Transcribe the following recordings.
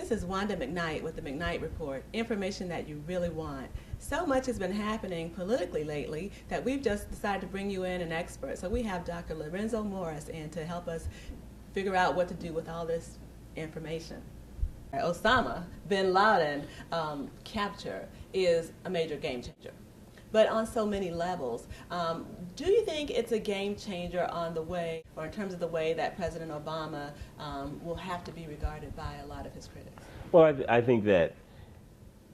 This is Wanda McKnight with the McKnight Report, information that you really want. So much has been happening politically lately that we've just decided to bring you in an expert. So we have Dr. Lorenzo Morris in to help us figure out what to do with all this information. Osama Bin Laden capture is a major game changer, but on so many levels. Do you think it's a game changer on the way, or in terms of the way that President Obama will have to be regarded by a lot of his critics? Well, I think that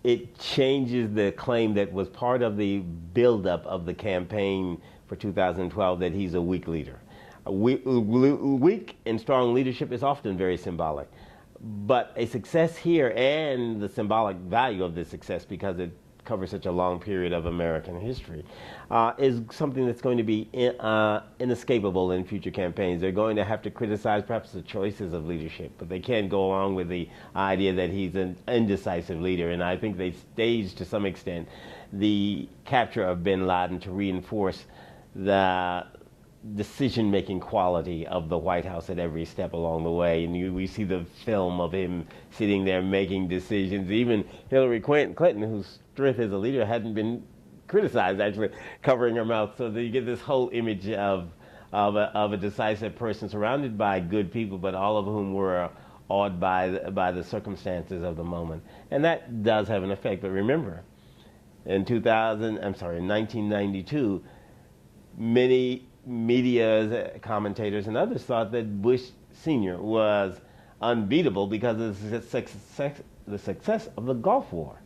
it changes the claim that was part of the buildup of the campaign for 2012 that he's a weak leader. Weak and strong leadership is often very symbolic. But a success here, and the symbolic value of this success because it covers such a long period of American history, is something that's going to be inescapable in future campaigns. They're going to have to criticize perhaps the choices of leadership, but they can't go along with the idea that he's an indecisive leader. And I think they staged, to some extent, the capture of bin Laden to reinforce the decision-making quality of the White House at every step along the way. And we see the film of him sitting there making decisions. Even Hillary Clinton, whose strength as a leader hadn't been criticized, actually covering her mouth. So that you get this whole image of a decisive person surrounded by good people, but all of whom were awed by the circumstances of the moment. And that does have an effect. But remember, in 1992, many media commentators and others thought that Bush Sr. was unbeatable because of the success of the Gulf War.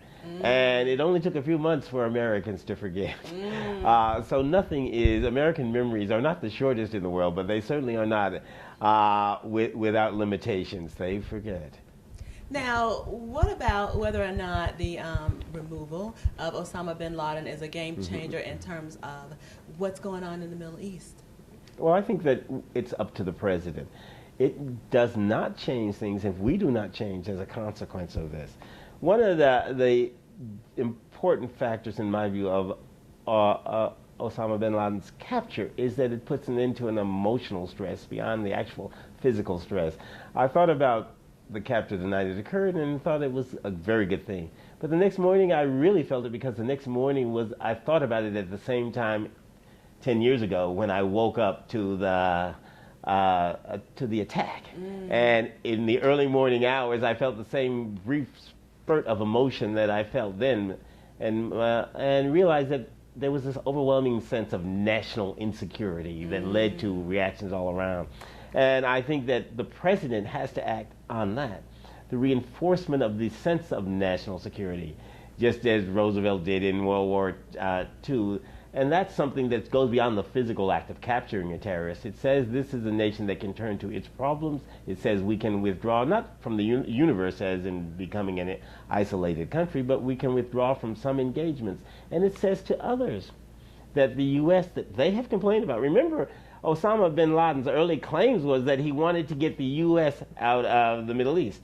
And it only took a few months for Americans to forget. So American memories are not the shortest in the world, but they certainly are not without limitations. They forget. Now, what about whether or not the removal of Osama bin Laden is a game changer in terms of what's going on in the Middle East? Well, I think that it's up to the president. It does not change things if we do not change as a consequence of this. One of the important factors, in my view, of Osama bin Laden's capture is that it puts an end to an emotional stress beyond the actual physical stress. I thought about the capture the night it occurred and thought it was a very good thing. But the next morning I really felt it because the next morning I thought about it at the same time 10 years ago when I woke up to the attack. And in the early morning hours I felt the same brief spurt of emotion that I felt then, and realized that there was this overwhelming sense of national insecurity that led to reactions all around. And I think that the president has to act on that, the reinforcement of the sense of national security, just as Roosevelt did in World War II. And that's something that goes beyond the physical act of capturing a terrorist. It says this is a nation that can turn to its problems. It says we can withdraw, not from the universe as in becoming an isolated country, but we can withdraw from some engagements. And it says to others that the U.S., that they have complained about. Remember, Osama bin Laden's early claims was that he wanted to get the U.S. out of the Middle East.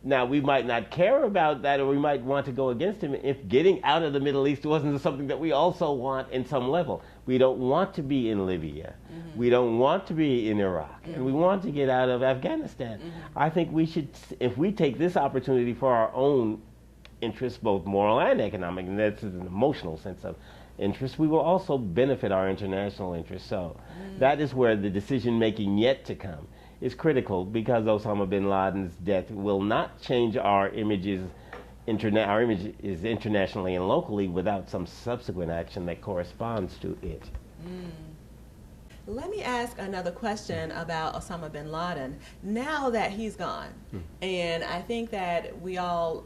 Now, we might not care about that, or we might want to go against him if getting out of the Middle East wasn't something that we also want in some level. We don't want to be in Libya. We don't want to be in Iraq. And we want to get out of Afghanistan. I think we should, if we take this opportunity for our own interests, both moral and economic, and that's an emotional sense of interests, we will also benefit our international interests. So that is where the decision-making yet to come is critical, because Osama bin Laden's death will not change our images. Our image is internationally and locally without some subsequent action that corresponds to it. Let me ask another question about Osama bin Laden. Now that he's gone, and I think that we all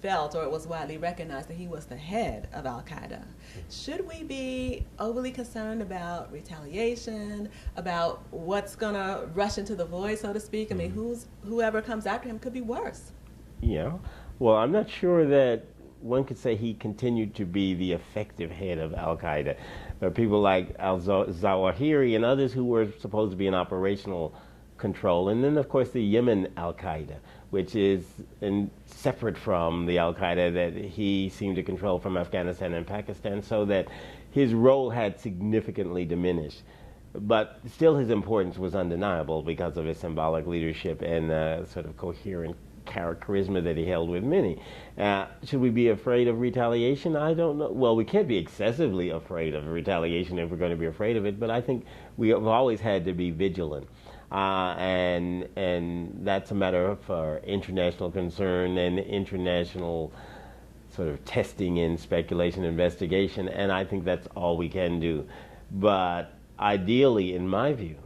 felt, or it was widely recognized, that he was the head of Al-Qaeda. Should we be overly concerned about retaliation, about what's going to rush into the void, so to speak? I mean, whoever comes after him could be worse. Yeah. Well, I'm not sure that one could say he continued to be the effective head of Al-Qaeda. There are people like al-Zawahiri and others who were supposed to be in operational control. And then, of course, the Yemen Al-Qaeda, which is separate from the Al-Qaeda that he seemed to control from Afghanistan and Pakistan, so that his role had significantly diminished. But still his importance was undeniable because of his symbolic leadership and sort of coherent charisma that he held with many. Should we be afraid of retaliation? I don't know. Well, we can't be excessively afraid of retaliation if we're going to be afraid of it, but I think we have always had to be vigilant. And that's a matter of international concern and international sort of testing and speculation, investigation, and I think that's all we can do. But ideally, in my view,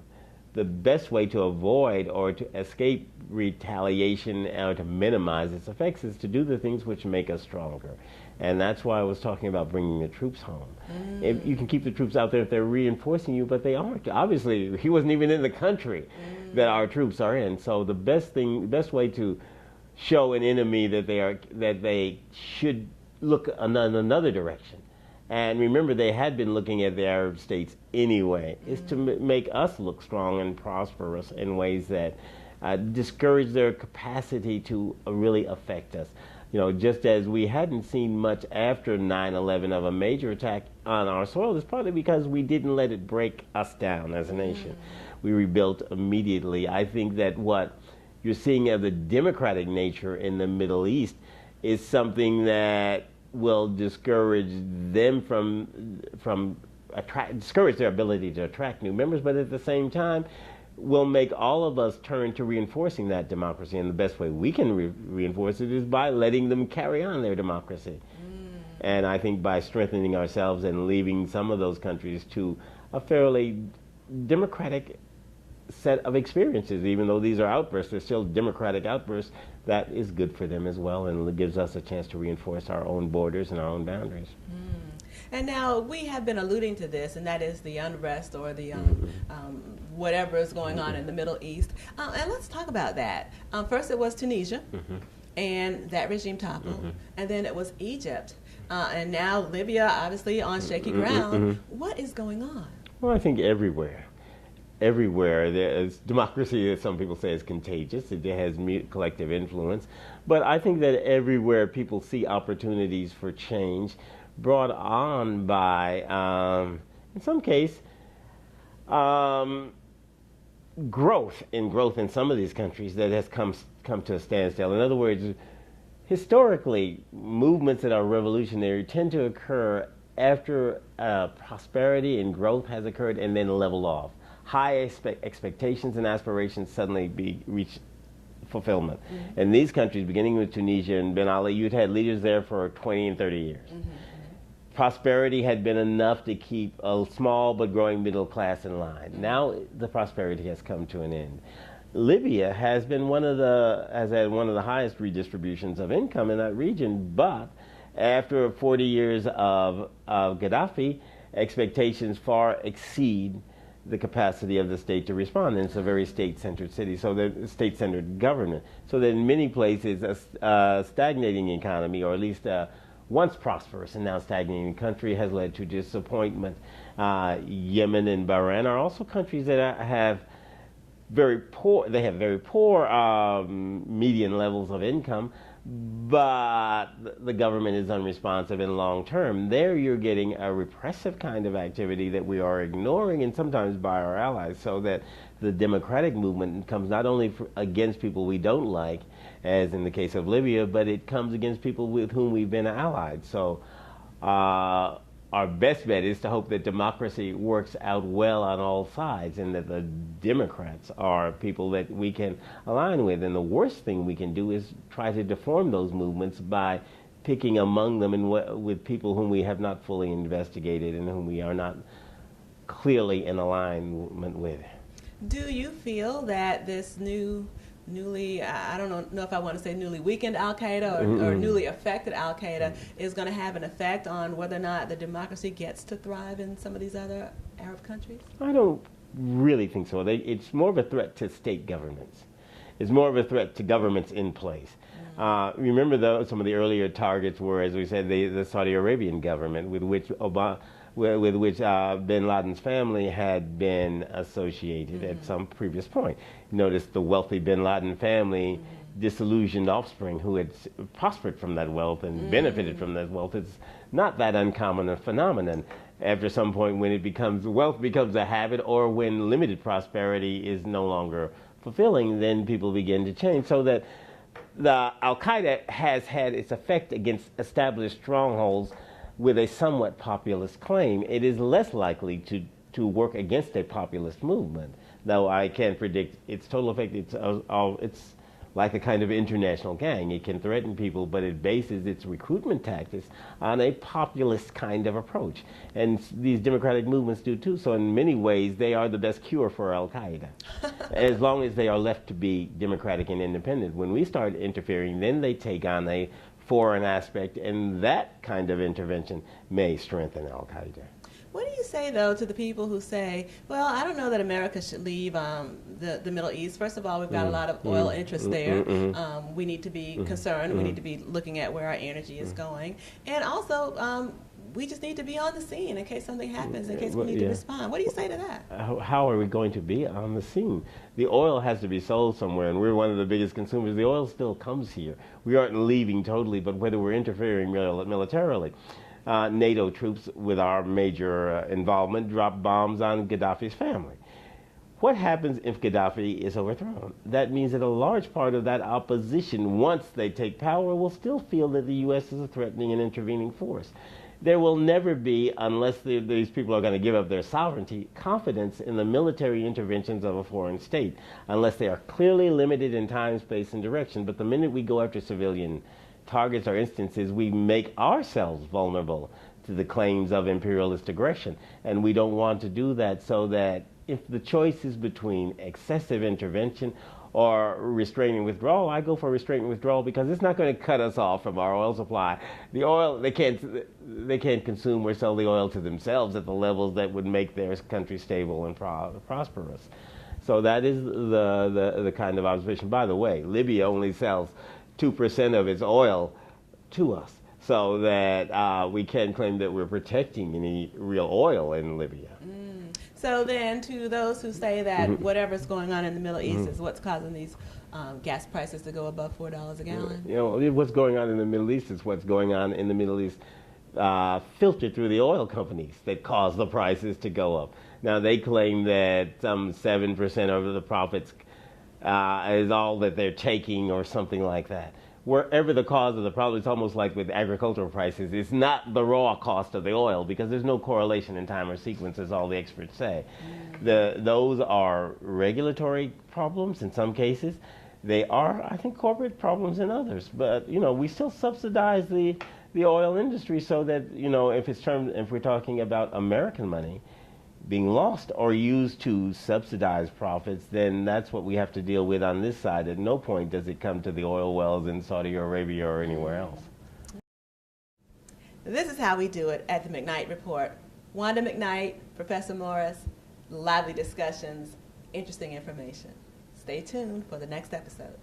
the best way to avoid or to escape retaliation or to minimize its effects is to do the things which make us stronger. And that's why I was talking about bringing the troops home. If you can keep the troops out there if they're reinforcing you, but they aren't. Obviously, he wasn't even in the country that our troops are in. So the best way to show an enemy that they should look in another direction. And remember, they had been looking at the Arab states anyway, is to make us look strong and prosperous in ways that discourage their capacity to really affect us. You know, just as we hadn't seen much after 9/11 of a major attack on our soil, it's partly because we didn't let it break us down as a nation. We rebuilt immediately. I think that what you're seeing of the democratic nature in the Middle East is something that will discourage them discourage their ability to attract new members, but at the same time will make all of us turn to reinforcing that democracy. And the best way we can reinforce it is by letting them carry on their democracy. And I think by strengthening ourselves and leaving some of those countries to a fairly democratic set of experiences, even though these are outbursts, they're still democratic outbursts, that is good for them as well, and it gives us a chance to reinforce our own borders and our own boundaries. And now we have been alluding to this, and that is the unrest or the whatever is going on in the Middle East. And let's talk about that. First it was Tunisia, and that regime toppled, and then it was Egypt, and now Libya, obviously on shaky ground. What is going on? Well, I think everywhere there is democracy, as some people say, is contagious. It has collective influence. But I think that everywhere people see opportunities for change brought on by, in some case, growth in some of these countries that has come to a standstill. In other words, historically, movements that are revolutionary tend to occur after prosperity and growth has occurred and then level off. High expectations and aspirations suddenly reach fulfillment. In these countries, beginning with Tunisia and Ben Ali, you'd had leaders there for 20 and 30 years. Prosperity had been enough to keep a small but growing middle class in line. Now the prosperity has come to an end. Libya has had one of the highest redistributions of income in that region, but after 40 years of Gaddafi, expectations far exceed the capacity of the state to respond. And it's a very state-centered city, so the state-centered government. So that in many places, a stagnating economy, or at least once prosperous and now stagnating country, has led to disappointment. Yemen and Bahrain are also countries that have very poor. They have very poor median levels of income, but the government is unresponsive and long term. There you're getting a repressive kind of activity that we are ignoring, and sometimes by our allies, so that the democratic movement comes not only against people we don't like, as in the case of Libya, but it comes against people with whom we've been allied. So our best bet is to hope that democracy works out well on all sides, and that the Democrats are people that we can align with. And the worst thing we can do is try to deform those movements by picking among them and with people whom we have not fully investigated and whom we are not clearly in alignment with. Do you feel that this newly, I don't know if I want to say newly weakened Al-Qaeda or newly affected Al-Qaeda is going to have an effect on whether or not the democracy gets to thrive in some of these other Arab countries? I don't really think so. It's more of a threat to state governments. It's more of a threat to governments in place. Remember, though, some of the earlier targets were, as we said, the Saudi Arabian government, with which Bin Laden's family had been associated at some previous point. Notice the wealthy Bin Laden family, disillusioned offspring who had prospered from that wealth and benefited from that wealth. It's not that uncommon a phenomenon. After some point, when wealth becomes a habit, or when limited prosperity is no longer fulfilling, then people begin to change. So that the Al-Qaeda has had its effect against established strongholds with a somewhat populist claim. It is less likely to work against a populist movement, though I can't predict its total effect. It's like a kind of international gang. It can threaten people, but it bases its recruitment tactics on a populist kind of approach. And these democratic movements do too. So in many ways, they are the best cure for Al-Qaeda, as long as they are left to be democratic and independent. When we start interfering, then they take on a foreign aspect, and that kind of intervention may strengthen Al-Qaeda. What do you say, though, to the people who say, well, I don't know that America should leave the Middle East. First of all, we've got a lot of oil interests there. We need to be concerned. We need to be looking at where our energy is going. And also, we just need to be on the scene in case something happens, in case we need to respond. What do you say to that? How are we going to be on the scene? The oil has to be sold somewhere, and we're one of the biggest consumers. The oil still comes here. We aren't leaving totally, but whether we're interfering militarily. NATO troops, with our major involvement, dropped bombs on Gaddafi's family. What happens if Gaddafi is overthrown? That means that a large part of that opposition, once they take power, will still feel that the U.S. is a threatening and intervening force. There will never be, unless these people are going to give up their sovereignty, confidence in the military interventions of a foreign state, unless they are clearly limited in time, space, and direction. But the minute we go after civilian targets or instances, we make ourselves vulnerable to the claims of imperialist aggression. And we don't want to do that, so that if the choice is between excessive intervention or restraining withdrawal, I go for restraining withdrawal, because it's not going to cut us off from our oil supply. The oil, they can't consume or sell the oil to themselves at the levels that would make their country stable and prosperous. So that is the kind of observation. By the way, Libya only sells 2% of its oil to us, so that we can't claim that we're protecting any real oil in Libya. So then, to those who say that whatever's going on in the Middle East is what's causing these gas prices to go above $4 a gallon? You know, what's going on in the Middle East is what's going on in the Middle East filtered through the oil companies that cause the prices to go up. Now, they claim that some 7% of the profits is all that they're taking, or something like that. Wherever the cause of the problem, it's almost like with agricultural prices, it's not the raw cost of the oil, because there's no correlation in time or sequence, as all the experts say. Those are regulatory problems in some cases. They are, I think, corporate problems in others. But, you know, we still subsidize the oil industry, so that, you know, if we're talking about American money being lost or used to subsidize profits, then that's what we have to deal with on this side. At no point does it come to the oil wells in Saudi Arabia or anywhere else. This is how we do it at the McKnight Report. Wanda McKnight, Professor Morris, lively discussions, interesting information. Stay tuned for the next episode.